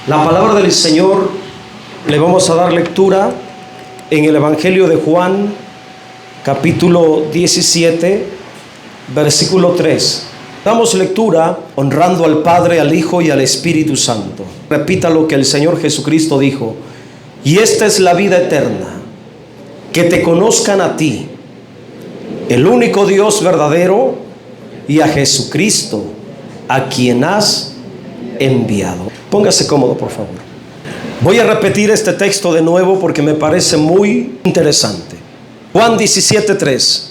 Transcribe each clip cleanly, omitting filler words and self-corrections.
La palabra del Señor le vamos a dar lectura en el Evangelio de Juan, capítulo 17, versículo 3. Damos lectura honrando al Padre, al Hijo y al Espíritu Santo. Repita lo que el Señor Jesucristo dijo: y esta es la vida eterna, que te conozcan a ti, el único Dios verdadero, y a Jesucristo, a quien has enviado. Póngase cómodo, por favor. Voy a repetir este texto de nuevo porque me parece muy interesante. Juan 17:3.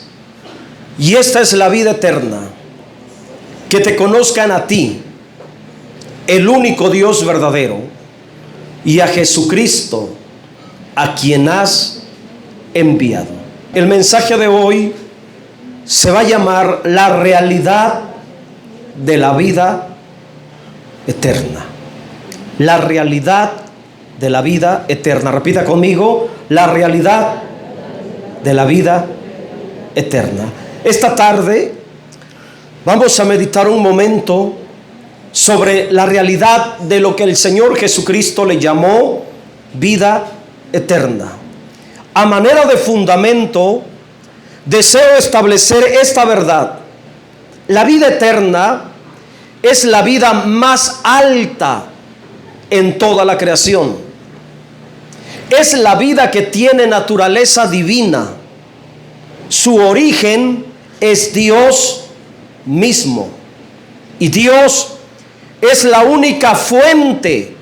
Y esta es la vida eterna, que te conozcan a ti, el único Dios verdadero, y a Jesucristo, a quien has enviado. El mensaje de hoy se va a llamar la realidad de la vida eterna. La realidad de la vida eterna. Repita conmigo: la realidad de la vida eterna. Esta tarde vamos a meditar un momento sobre la realidad de lo que el Señor Jesucristo le llamó vida eterna. A manera de fundamento, deseo establecer esta verdad: la vida eterna es la vida más alta en toda la creación. Es la vida que tiene naturaleza divina. Su origen es Dios mismo. Y Dios es la única fuente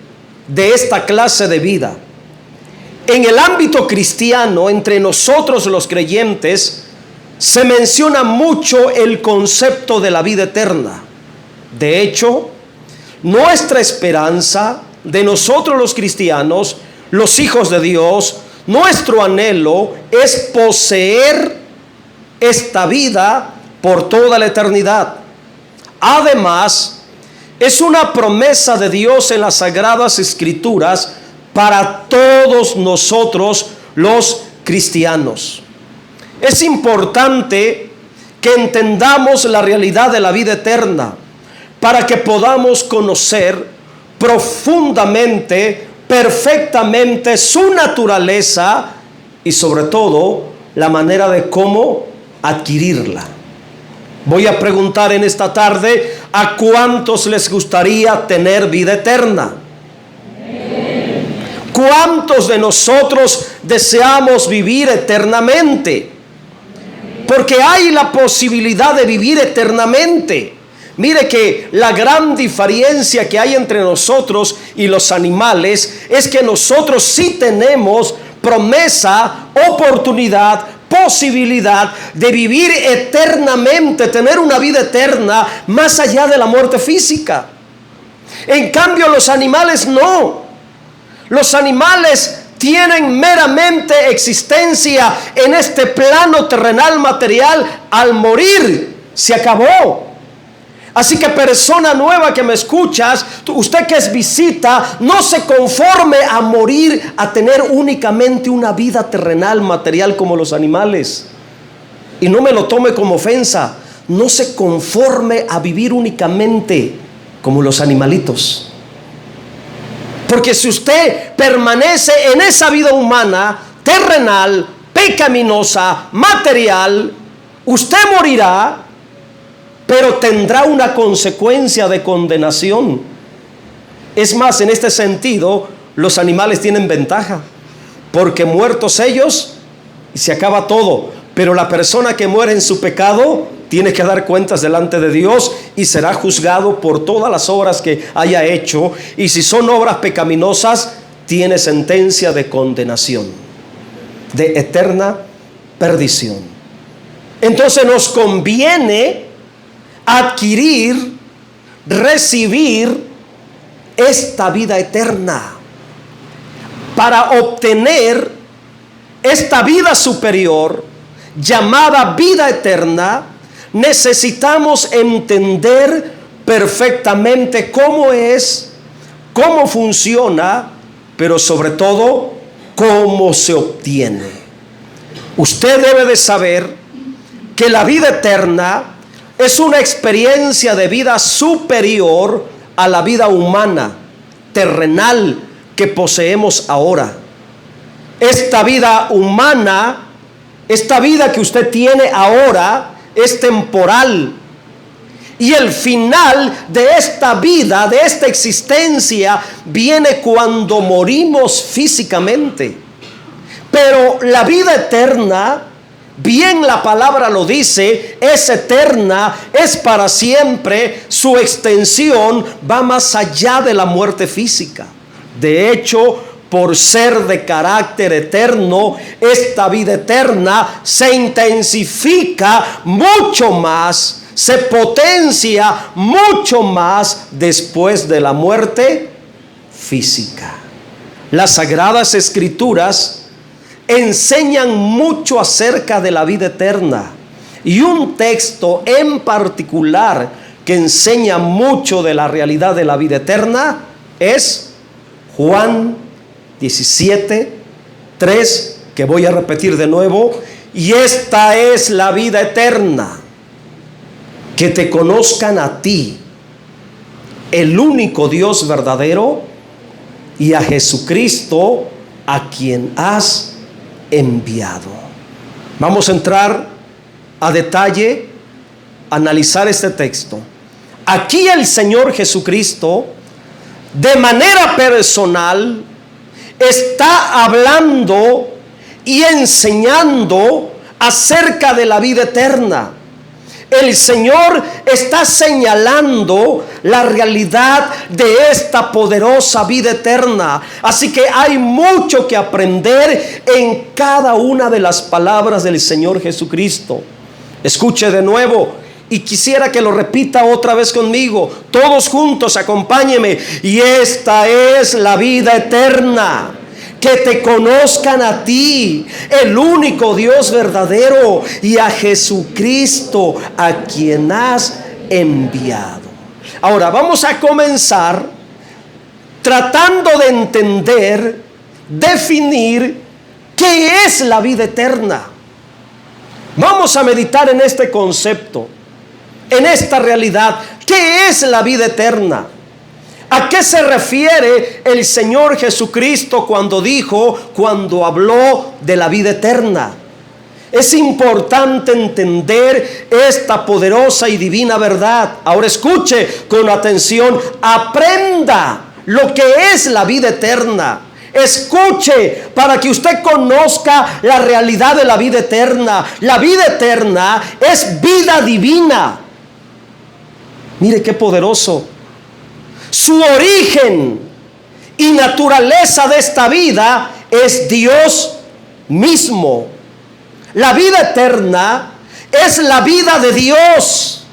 de esta clase de vida. En el ámbito cristiano, entre nosotros los creyentes, se menciona mucho el concepto de la vida eterna. De hecho, nuestra esperanza de nosotros los cristianos, los hijos de Dios, nuestro anhelo es poseer esta vida por toda la eternidad. Además, es una promesa de Dios en las Sagradas Escrituras para todos nosotros los cristianos. Es importante que entendamos la realidad de la vida eterna para que podamos conocer profundamente, perfectamente su naturaleza y sobre todo la manera de cómo adquirirla. Voy a preguntar en esta tarde: ¿a cuántos les gustaría tener vida eterna? ¿Cuántos de nosotros deseamos vivir eternamente? Porque hay la posibilidad de vivir eternamente. Mire que la gran diferencia que hay entre nosotros y los animales es que nosotros sí tenemos promesa, oportunidad, posibilidad de vivir eternamente, tener una vida eterna más allá de la muerte física. En cambio, los animales no. Los animales tienen meramente existencia en este plano terrenal material. Al morir, se acabó. Así que, persona nueva que me escuchas, usted que es visita, no se conforme a morir, a tener únicamente una vida terrenal, material como los animales. Y no me lo tome como ofensa. No se conforme a vivir únicamente como los animalitos. Porque si usted permanece en esa vida humana, terrenal, pecaminosa, material, usted morirá, pero tendrá una consecuencia de condenación. Es más, en este sentido, los animales tienen ventaja, porque muertos ellos, se acaba todo. Pero la persona que muere en su pecado tiene que dar cuentas delante de Dios y será juzgado por todas las obras que haya hecho. Y si son obras pecaminosas, tiene sentencia de condenación, de eterna perdición. Entonces nos conviene adquirir, recibir esta vida eterna. Para obtener esta vida superior llamada vida eterna, necesitamos entender perfectamente cómo es, cómo funciona, pero sobre todo cómo se obtiene. Usted debe de saber que la vida eterna es una experiencia de vida superior a la vida humana. terrenal que poseemos ahora. Esta vida humana, esta vida que usted tiene ahora, es temporal. Y el final de esta vida, de esta existencia, viene cuando morimos físicamente. Pero la vida eterna, bien la palabra lo dice, es eterna, es para siempre. Su extensión va más allá de la muerte física. De hecho, por ser de carácter eterno, esta vida eterna se intensifica mucho más, se potencia mucho más después de la muerte física. Las Sagradas Escrituras enseñan mucho acerca de la vida eterna, y un texto en particular que enseña mucho de la realidad de la vida eterna es Juan 17:3, que voy a repetir de nuevo. Y esta es la vida eterna, que te conozcan a ti, el único Dios verdadero, y a Jesucristo, a quien has enviado. Vamos a entrar a detalle, a analizar este texto. Aquí el Señor Jesucristo, de manera personal, está hablando y enseñando acerca de la vida eterna. El Señor está señalando la realidad de esta poderosa vida eterna. Así que hay mucho que aprender en cada una de las palabras del Señor Jesucristo. Escuche de nuevo, y quisiera que lo repita otra vez conmigo. Todos juntos, acompáñenme. Y esta es la vida eterna, que te conozcan a ti, el único Dios verdadero, y a Jesucristo, a quien has enviado. Ahora vamos a comenzar tratando de entender, definir qué es la vida eterna. Vamos a meditar en este concepto, en esta realidad. ¿Qué es la vida eterna? ¿A qué se refiere el Señor Jesucristo cuando habló de la vida eterna? Es importante entender esta poderosa y divina verdad. Ahora escuche con atención, aprenda lo que es la vida eterna. Escuche para que usted conozca la realidad de la vida eterna. La vida eterna es vida divina. Mire qué poderoso. Su origen y naturaleza de esta vida es Dios mismo. La vida eterna es la vida de Dios,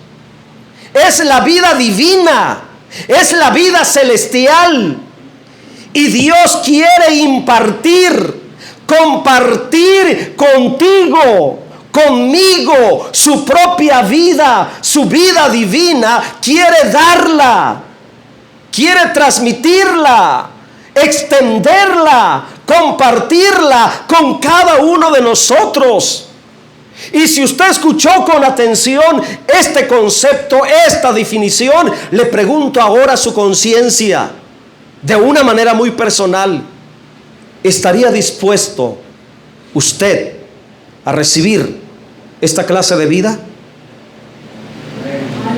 es la vida divina, es la vida celestial. Y Dios quiere compartir contigo, conmigo, su propia vida, su vida divina. Quiere darla, quiere transmitirla, extenderla, compartirla con cada uno de nosotros. Y si usted escuchó con atención este concepto, esta definición, le pregunto ahora a su conciencia, de una manera muy personal, ¿estaría dispuesto usted a recibir esta clase de vida?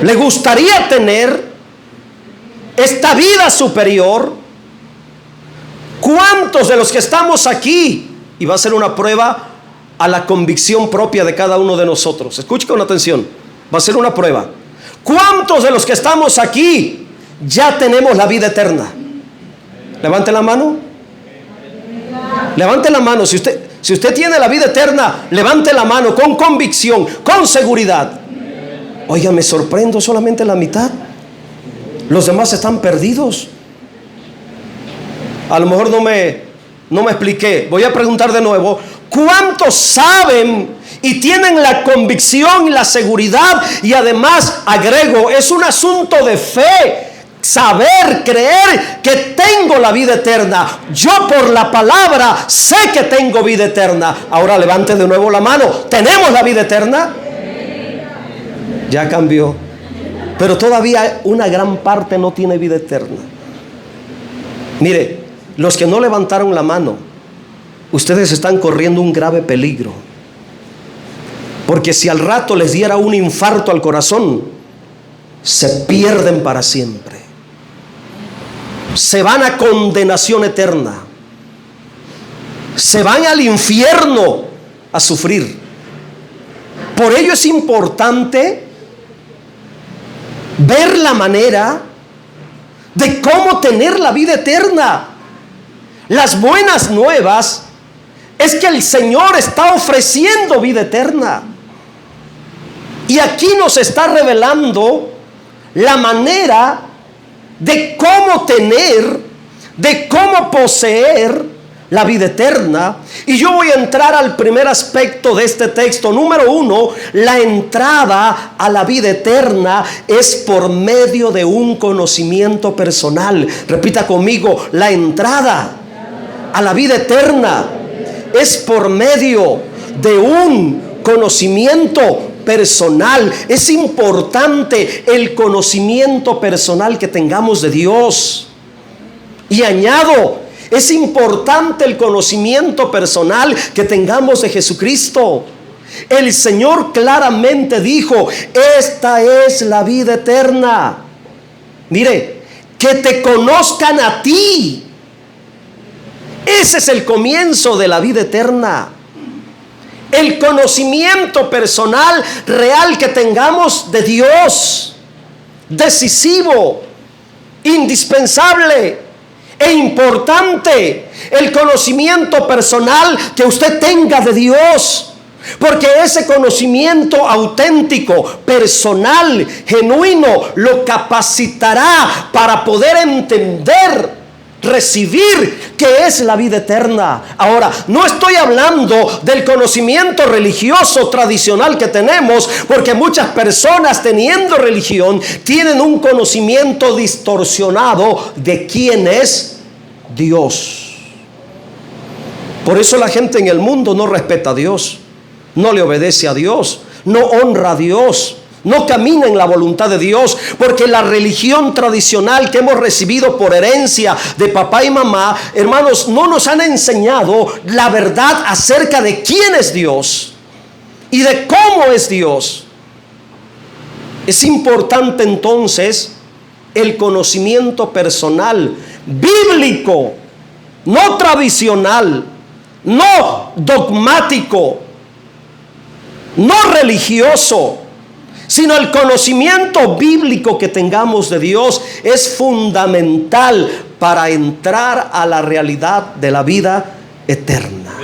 ¿Le gustaría tener esta vida superior? ¿Cuántos de los que estamos aquí, y va a ser una prueba a la convicción propia de cada uno de nosotros, escuche con atención, va a ser una prueba, ¿cuántos de los que estamos aquí ya tenemos la vida eterna? Levante la mano. Levante la mano. Si usted tiene la vida eterna, levante la mano con convicción, con seguridad. Oiga, me sorprendo, solamente la mitad. Los demás están perdidos. A lo mejor no me expliqué. Voy a preguntar de nuevo. ¿Cuántos saben y tienen la convicción y la seguridad? Y además, agrego, es un asunto de fe. Saber, creer que tengo la vida eterna. Yo por la palabra sé que tengo vida eterna. Ahora levante de nuevo la mano. ¿Tenemos la vida eterna? Ya cambió. Pero todavía una gran parte no tiene vida eterna. Mire, los que no levantaron la mano, ustedes están corriendo un grave peligro. Porque si al rato les diera un infarto al corazón, se pierden para siempre. Se van a condenación eterna. Se van al infierno a sufrir. Por ello es importante ver la manera de cómo tener la vida eterna. Las buenas nuevas es que el Señor está ofreciendo vida eterna. Y aquí nos está revelando la manera de cómo tener, de cómo poseer la vida eterna. Y yo voy a entrar al primer aspecto de este texto. Número 1, la entrada a la vida eterna es por medio de un conocimiento personal. Repita conmigo: la entrada a la vida eterna es por medio de un conocimiento personal. Es importante el conocimiento personal que tengamos de Dios. Y añado, es importante el conocimiento personal que tengamos de Jesucristo. El Señor claramente dijo: esta es la vida eterna. Mire, que te conozcan a ti. Ese es el comienzo de la vida eterna. El conocimiento personal real que tengamos de Dios. Decisivo, indispensable e importante. El conocimiento personal que usted tenga de Dios. Porque ese conocimiento auténtico, personal, genuino, lo capacitará para poder entender, recibir qué es la vida eterna. Ahora, no estoy hablando del conocimiento religioso tradicional que tenemos, porque muchas personas, teniendo religión, tienen un conocimiento distorsionado de quién es Dios. Por eso la gente en el mundo no respeta a Dios, no le obedece a Dios, no honra a Dios, no camina en la voluntad de Dios, porque la religión tradicional que hemos recibido por herencia de papá y mamá, hermanos, no nos han enseñado la verdad acerca de quién es Dios y de cómo es Dios. Es importante entonces el conocimiento personal, bíblico, no tradicional, no dogmático, no religioso, sino el conocimiento bíblico que tengamos de Dios es fundamental para entrar a la realidad de la vida eterna.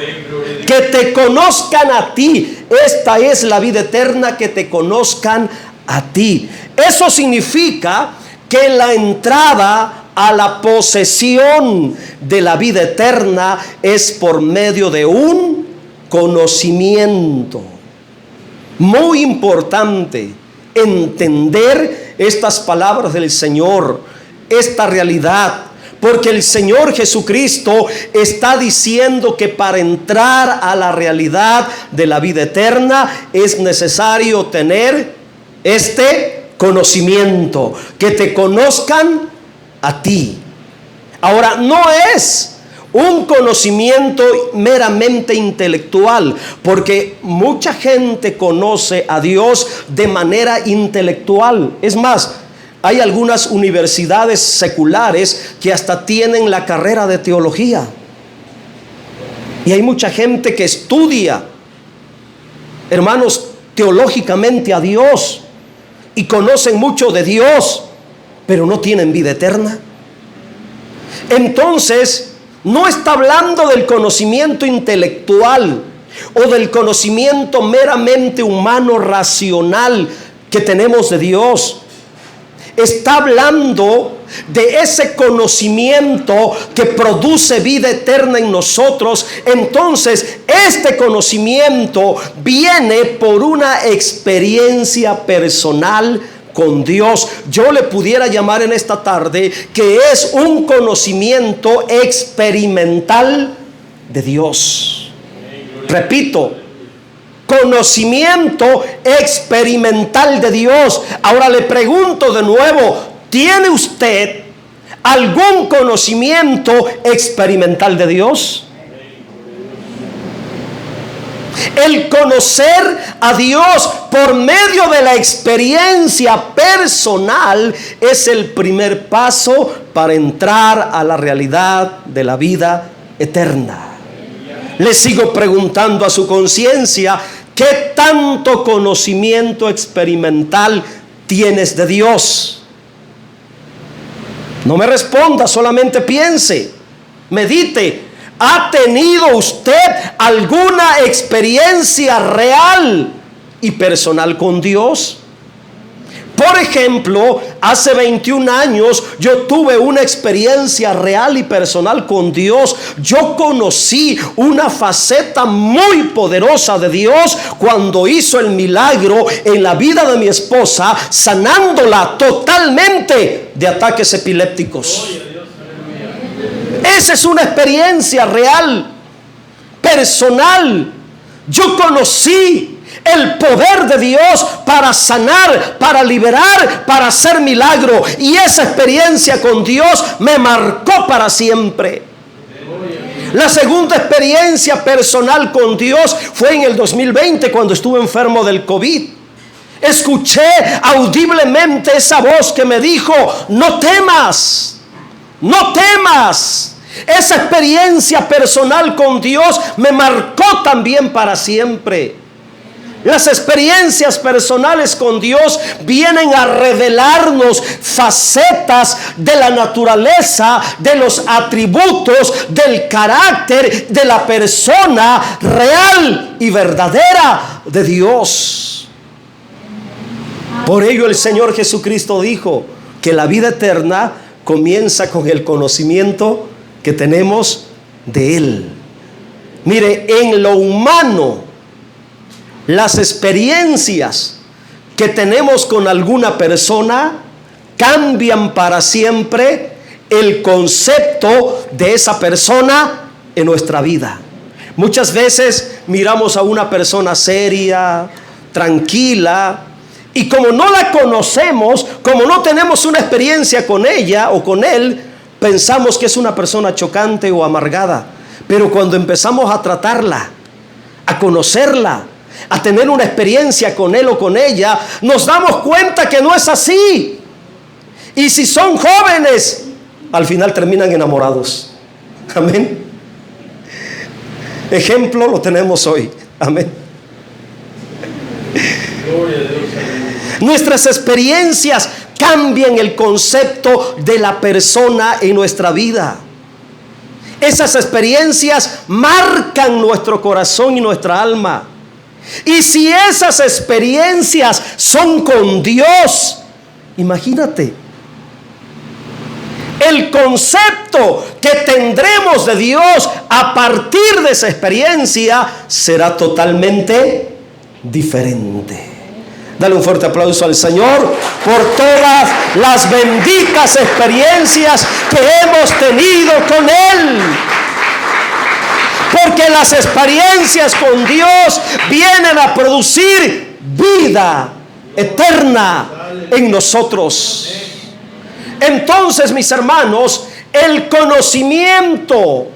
Que te conozcan a ti. Esta es la vida eterna, que te conozcan a ti. Eso significa que la entrada a la posesión de la vida eterna es por medio de un conocimiento. Muy importante entender estas palabras del Señor, esta realidad, porque el Señor Jesucristo está diciendo que para entrar a la realidad de la vida eterna es necesario tener este conocimiento, que te conozcan a ti. Ahora, no es un conocimiento meramente intelectual, porque mucha gente conoce a Dios de manera intelectual. Es más, hay algunas universidades seculares que hasta tienen la carrera de teología. Y hay mucha gente que estudia, hermanos, teológicamente a Dios y conocen mucho de Dios, pero no tienen vida eterna. Entonces, no está hablando del conocimiento intelectual o del conocimiento meramente humano, racional que tenemos de Dios. Está hablando de ese conocimiento que produce vida eterna en nosotros. Entonces, este conocimiento viene por una experiencia personal con Dios. Yo le pudiera llamar en esta tarde que es un conocimiento experimental de Dios. Repito, conocimiento experimental de Dios. Ahora le pregunto de nuevo: ¿tiene usted algún conocimiento experimental de Dios? El conocer a Dios por medio de la experiencia personal es el primer paso para entrar a la realidad de la vida eterna. Le sigo preguntando a su conciencia, ¿qué tanto conocimiento experimental tienes de Dios? No me responda, solamente piense, medite. ¿Ha tenido usted alguna experiencia real y personal con Dios? Por ejemplo, hace 21 años yo tuve una experiencia real y personal con Dios. Yo conocí una faceta muy poderosa de Dios cuando hizo el milagro en la vida de mi esposa, sanándola totalmente de ataques epilépticos. Esa es una experiencia real, personal. Yo conocí el poder de Dios para sanar, para liberar, para hacer milagro. Y esa experiencia con Dios me marcó para siempre. La segunda experiencia personal con Dios fue en el 2020, cuando estuve enfermo del COVID. Escuché audiblemente esa voz que me dijo: no temas, no temas. Esa experiencia personal con Dios me marcó también para siempre. Las experiencias personales con Dios vienen a revelarnos facetas de la naturaleza, de los atributos, del carácter de la persona real y verdadera de Dios. Por ello el Señor Jesucristo dijo que la vida eterna comienza con el conocimiento que tenemos de Él. Mire, en lo humano, las experiencias que tenemos con alguna persona cambian para siempre el concepto de esa persona en nuestra vida. Muchas veces miramos a una persona seria, tranquila, y como no la conocemos, como no tenemos una experiencia con ella o con él, pensamos que es una persona chocante o amargada. Pero cuando empezamos a tratarla, a conocerla, a tener una experiencia con él o con ella, nos damos cuenta que no es así. Y si son jóvenes, al final terminan enamorados. Amén. Ejemplo lo tenemos hoy. Amén. Gloria a Dios. Nuestras experiencias cambian el concepto de la persona en nuestra vida. Esas experiencias marcan nuestro corazón y nuestra alma. Y si esas experiencias son con Dios, imagínate, el concepto que tendremos de Dios a partir de esa experiencia será totalmente diferente. Dale un fuerte aplauso al Señor por todas las benditas experiencias que hemos tenido con Él. Porque las experiencias con Dios vienen a producir vida eterna en nosotros. Entonces, mis hermanos, el conocimiento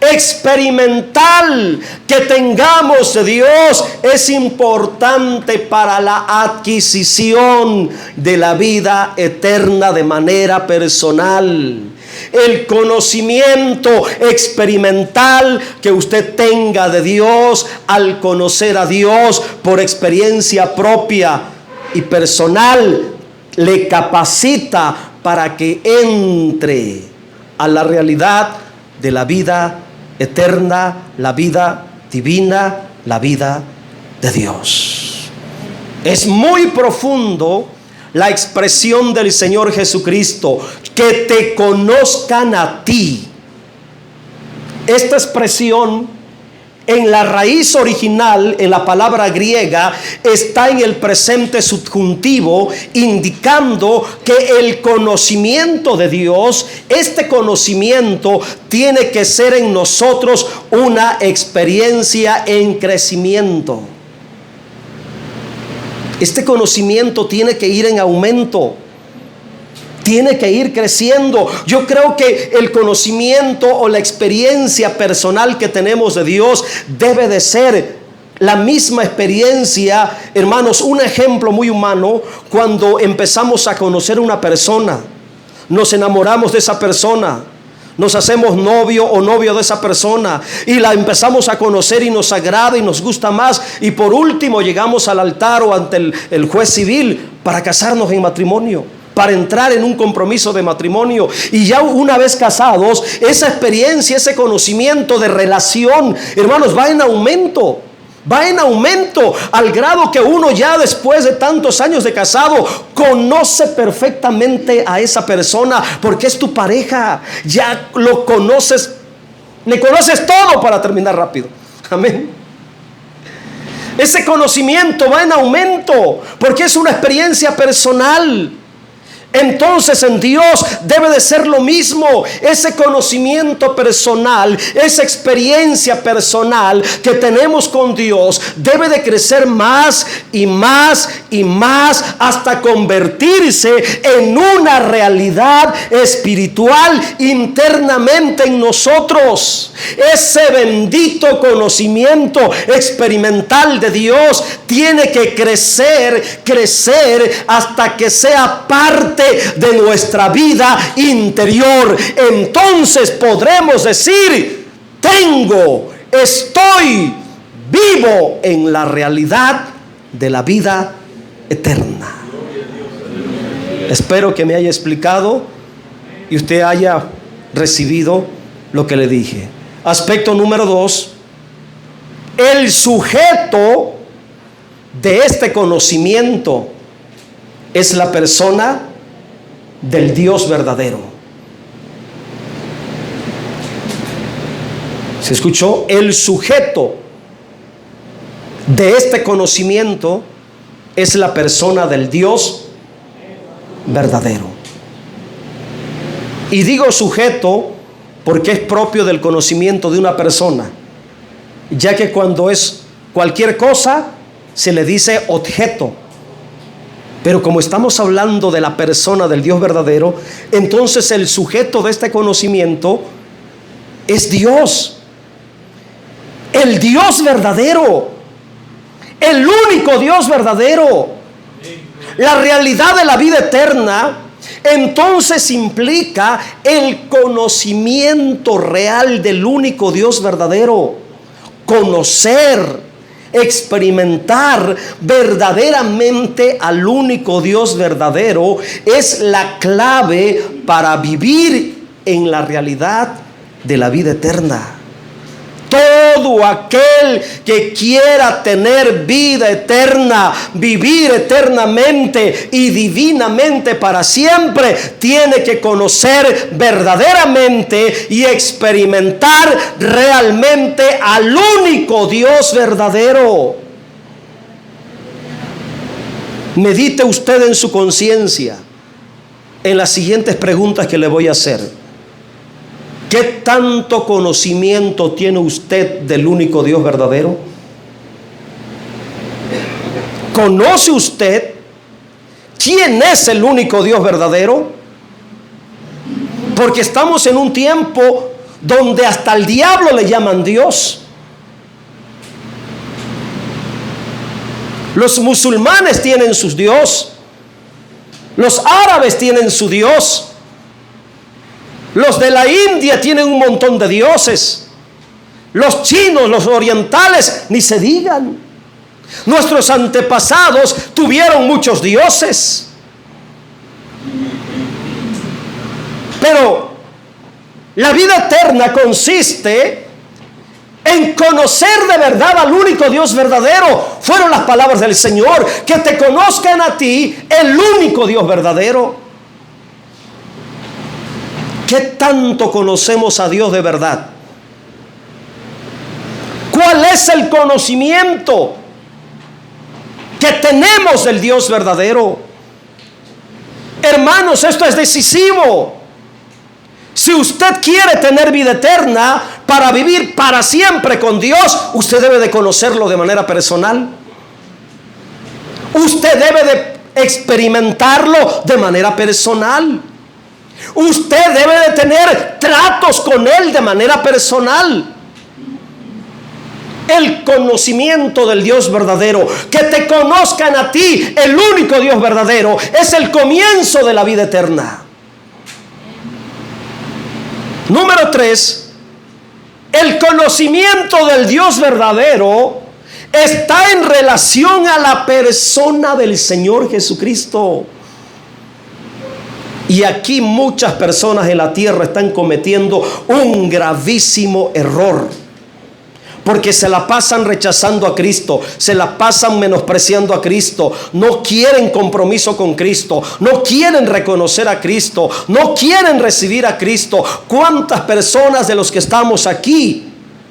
experimental que tengamos de Dios es importante para la adquisición de la vida eterna de manera personal. El conocimiento experimental que usted tenga de Dios al conocer a Dios por experiencia propia y personal le capacita para que entre a la realidad de la vida eterna, la vida divina, la vida de Dios. Es muy profundo la expresión del Señor Jesucristo: que te conozcan a ti. Esta expresión en la raíz original, en la palabra griega, está en el presente subjuntivo, indicando que el conocimiento de Dios, este conocimiento tiene que ser en nosotros una experiencia en crecimiento. Este conocimiento tiene que ir en aumento. tiene que ir creciendo. Yo creo que el conocimiento o la experiencia personal que tenemos de Dios debe de ser la misma experiencia, hermanos. Un ejemplo muy humano: cuando empezamos a conocer una persona, nos enamoramos de esa persona, nos hacemos novio o novio de esa persona y la empezamos a conocer y nos agrada y nos gusta más, y por último llegamos al altar o ante el juez civil para casarnos en matrimonio, para entrar en un compromiso de matrimonio. Y ya una vez casados, esa experiencia, ese conocimiento de relación, hermanos, va en aumento. Va en aumento al grado que uno ya después de tantos años de casado conoce perfectamente a esa persona, porque es tu pareja. Ya lo conoces, le conoces todo, para terminar rápido. Amén. Ese conocimiento va en aumento porque es una experiencia personal. Entonces en Dios debe de ser lo mismo. Ese conocimiento personal, esa experiencia personal que tenemos con Dios debe de crecer más y más y más hasta convertirse en una realidad espiritual internamente en nosotros. Ese bendito conocimiento experimental de Dios tiene que crecer hasta que sea parte de nuestra vida interior. Entonces podremos decir: estoy vivo en la realidad de la vida eterna. Espero que me haya explicado y usted haya recibido lo que le dije. Aspecto número 2: el sujeto de este conocimiento es la persona del Dios verdadero. ¿Se escuchó? El sujeto de este conocimiento es la persona del Dios verdadero. Y digo sujeto porque es propio del conocimiento de una persona, ya que cuando es cualquier cosa se le dice objeto. Pero como estamos hablando de la persona del Dios verdadero, entonces el sujeto de este conocimiento es Dios, el Dios verdadero, el único Dios verdadero. La realidad de la vida eterna entonces implica el conocimiento real del único Dios verdadero. Conocer, experimentar verdaderamente al único Dios verdadero es la clave para vivir en la realidad de la vida eterna. Todo aquel que quiera tener vida eterna, vivir eternamente y divinamente para siempre, tiene que conocer verdaderamente y experimentar realmente al único Dios verdadero. Medite usted en su conciencia en las siguientes preguntas que le voy a hacer. ¿Qué tanto conocimiento tiene usted del único Dios verdadero? ¿Conoce usted quién es el único Dios verdadero? Porque estamos en un tiempo donde hasta el diablo le llaman Dios. Los musulmanes tienen su Dios. Los árabes tienen su Dios. Los de la India tienen un montón de dioses. Los chinos, los orientales, ni se digan. Nuestros antepasados tuvieron muchos dioses. Pero la vida eterna consiste en conocer de verdad al único Dios verdadero. Fueron las palabras del Señor: que te conozcan a ti, el único Dios verdadero. ¿Qué tanto conocemos a Dios de verdad? ¿Cuál es el conocimiento que tenemos del Dios verdadero? Hermanos, esto es decisivo. Si usted quiere tener vida eterna para vivir para siempre con Dios, usted debe de conocerlo de manera personal. Usted debe de experimentarlo de manera personal. Usted debe de tener tratos con Él de manera personal. El conocimiento del Dios verdadero, que te conozcan a ti, el único Dios verdadero, es el comienzo de la vida eterna. Número 3, el conocimiento del Dios verdadero está en relación a la persona del Señor Jesucristo. Y aquí muchas personas en la tierra están cometiendo un gravísimo error, porque se la pasan rechazando a Cristo, se la pasan menospreciando a Cristo, no quieren compromiso con Cristo, no quieren reconocer a Cristo, no quieren recibir a Cristo. ¿Cuántas personas de los que estamos aquí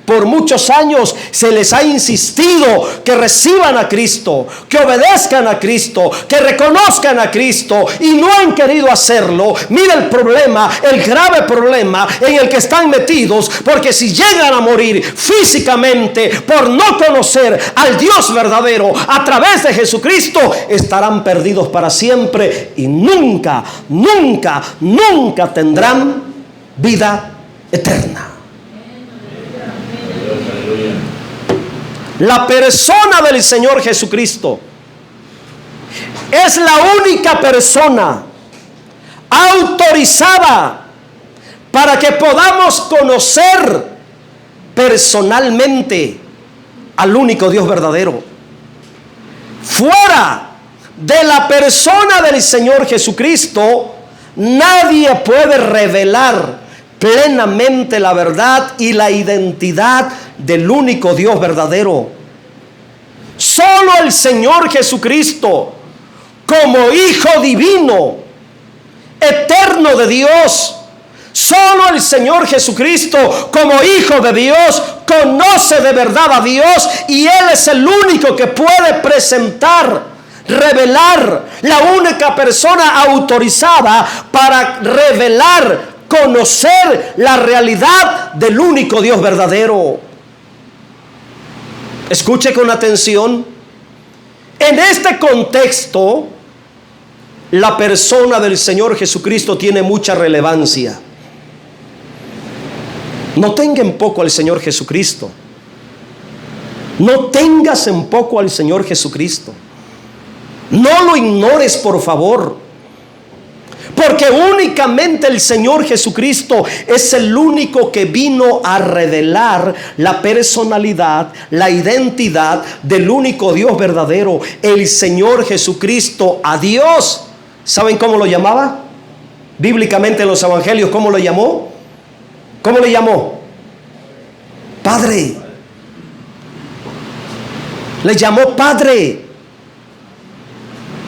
por muchos años se les ha insistido que reciban a Cristo, que obedezcan a Cristo, que reconozcan a Cristo, y no han querido hacerlo? Mira el problema, el grave problema en el que están metidos, porque si llegan a morir físicamente por no conocer al Dios verdadero a través de Jesucristo, estarán perdidos para siempre y nunca, nunca, nunca tendrán vida eterna. La persona del Señor Jesucristo es la única persona autorizada para que podamos conocer personalmente al único Dios verdadero. Fuera de la persona del Señor Jesucristo, nadie puede revelar plenamente la verdad y la identidad del único Dios verdadero. Solo el Señor Jesucristo, como Hijo divino, eterno de Dios, solo el Señor Jesucristo, como Hijo de Dios, conoce de verdad a Dios, y Él es el único que puede presentar, revelar, la única persona autorizada para revelar, conocer la realidad del único Dios verdadero. Escuche con atención. En este contexto, la persona del Señor Jesucristo tiene mucha relevancia. No tenga en poco al Señor Jesucristo. No tengas en poco al Señor Jesucristo. No lo ignores, por favor. Porque únicamente el Señor Jesucristo es el único que vino a revelar la personalidad, la identidad del único Dios verdadero. El Señor Jesucristo a Dios, ¿saben cómo lo llamaba? Bíblicamente en los evangelios, ¿cómo lo llamó? ¿Cómo le llamó? Padre. Le llamó Padre.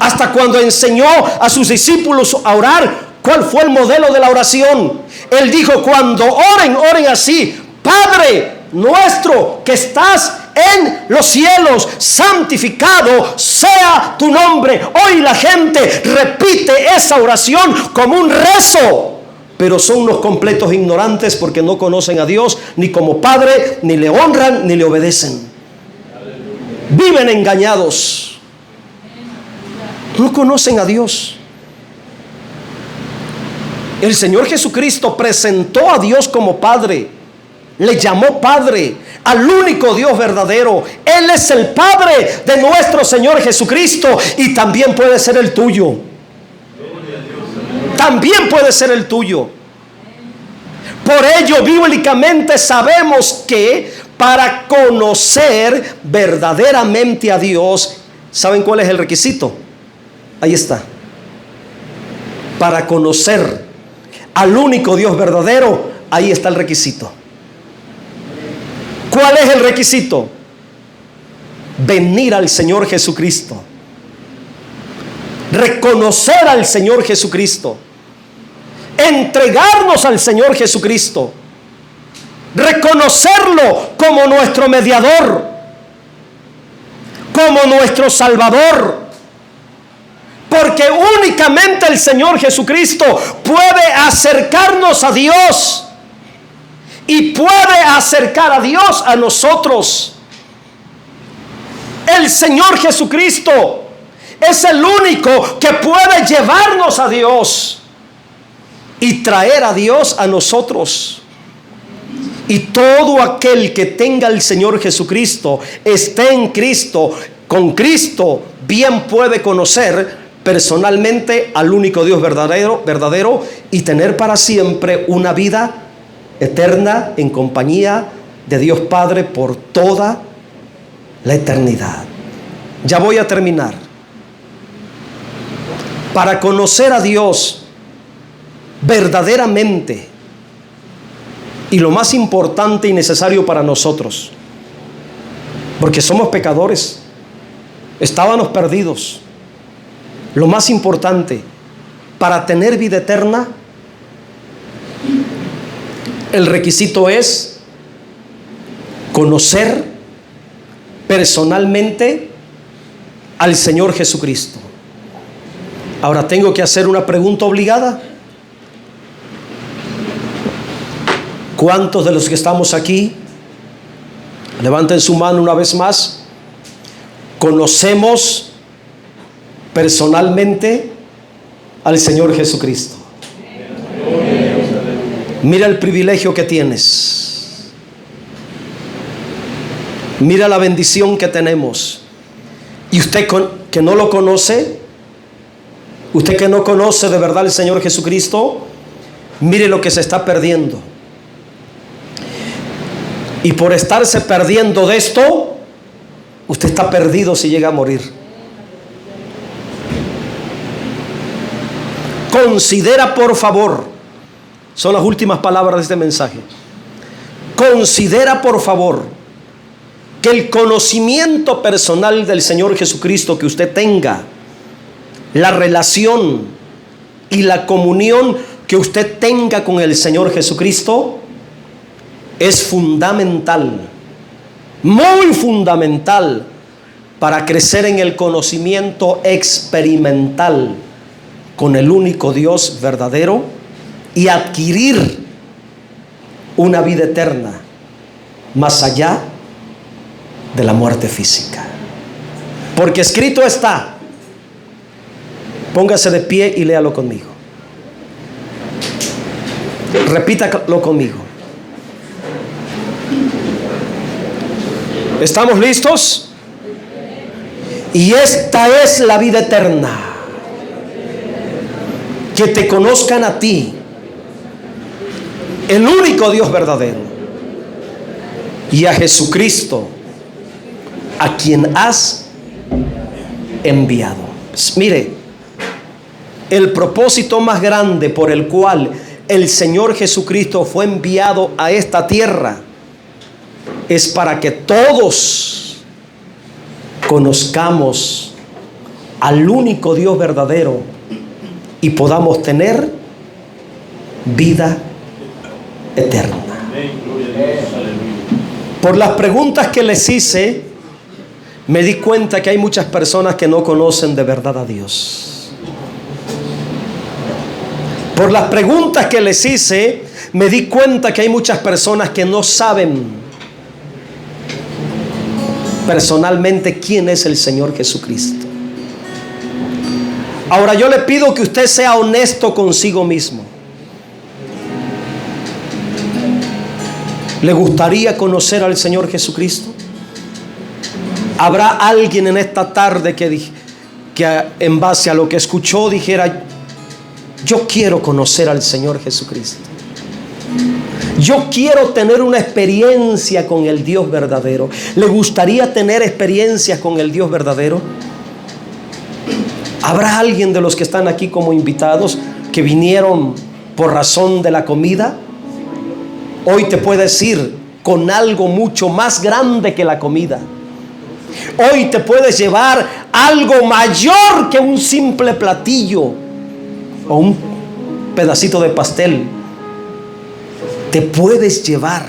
Hasta cuando enseñó a sus discípulos a orar, ¿cuál fue el modelo de la oración? Él dijo: cuando oren, oren así: Padre nuestro que estás en los cielos, santificado sea tu nombre. Hoy la gente repite esa oración como un rezo, pero son unos completos ignorantes, porque no conocen a Dios ni como Padre, ni le honran, ni le obedecen. Viven engañados. No conocen a Dios. El Señor Jesucristo presentó a Dios como Padre. Le llamó Padre al único Dios verdadero. Él es el Padre de nuestro Señor Jesucristo, y también puede ser el tuyo. También puede ser el tuyo. Por ello, bíblicamente sabemos que para conocer verdaderamente a Dios, ¿saben cuál es el requisito? Ahí está. Para conocer al único Dios verdadero, ahí está el requisito. ¿Cuál es el requisito? Venir al Señor Jesucristo. Reconocer al Señor Jesucristo. Entregarnos al Señor Jesucristo. Reconocerlo como nuestro mediador, como nuestro Salvador. Porque únicamente el Señor Jesucristo puede acercarnos a Dios, y puede acercar a Dios a nosotros. El Señor Jesucristo es el único que puede llevarnos a Dios. y traer a Dios a nosotros. Y todo aquel que tenga al Señor Jesucristo, esté en Cristo, con Cristo, bien puede conocer personalmente al único Dios verdadero y tener para siempre una vida eterna en compañía de Dios Padre por toda la eternidad. Ya voy a terminar. Para conocer a Dios verdaderamente, y lo más importante y necesario para nosotros, porque somos pecadores, estábamos perdidos, lo más importante para tener vida eterna, el requisito es conocer personalmente al Señor Jesucristo. Ahora tengo que hacer una pregunta obligada. ¿Cuántos de los que estamos aquí, levanten su mano una vez más, conocemos personalmente al Señor Jesucristo? Mira el privilegio que tienes. Mira la bendición que tenemos. Y usted que no lo conoce, usted que no conoce de verdad al Señor Jesucristo, mire lo que se está perdiendo. Y por estarse perdiendo de esto, usted está perdido si llega a morir. Considera, por favor, son las últimas palabras de este mensaje. Considera, por favor, que el conocimiento personal del Señor Jesucristo que usted tenga, la relación y la comunión que usted tenga con el Señor Jesucristo, es fundamental, muy fundamental, para crecer en el conocimiento experimental con el único Dios verdadero y adquirir una vida eterna más allá de la muerte física. Porque escrito está, póngase de pie y léalo conmigo. Repítalo conmigo. ¿Estamos listos? Y esta es la vida eterna, que te conozcan a ti, el único Dios verdadero, y a Jesucristo, a quien has enviado. Mire, el propósito más grande por el cual el Señor Jesucristo fue enviado a esta tierra es para que todos conozcamos al único Dios verdadero y podamos tener vida eterna. Por las preguntas que les hice, me di cuenta que hay muchas personas que no conocen de verdad a Dios. Por las preguntas que les hice, me di cuenta que hay muchas personas que no saben personalmente quién es el Señor Jesucristo. Ahora yo le pido que usted sea honesto consigo mismo. ¿Le gustaría conocer al Señor Jesucristo? ¿Habrá alguien en esta tarde que en base a lo que escuchó dijera: yo quiero conocer al Señor Jesucristo? Yo quiero tener una experiencia con el Dios verdadero. ¿Le gustaría tener experiencias con el Dios verdadero? ¿Habrá alguien de los que están aquí como invitados que vinieron por razón de la comida? Hoy te puedes ir con algo mucho más grande que la comida. Hoy te puedes llevar algo mayor que un simple platillo o un pedacito de pastel. Te puedes llevar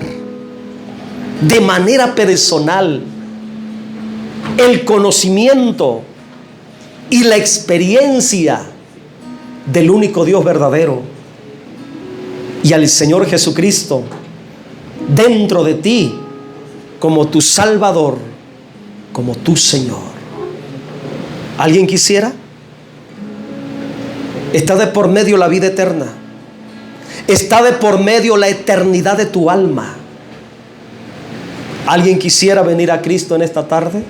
de manera personal el conocimiento y la experiencia del único Dios verdadero y al Señor Jesucristo dentro de ti como tu Salvador, como tu Señor. ¿Alguien quisiera? Está de por medio la vida eterna. Está de por medio la eternidad de tu alma. ¿Alguien quisiera venir a Cristo en esta tarde?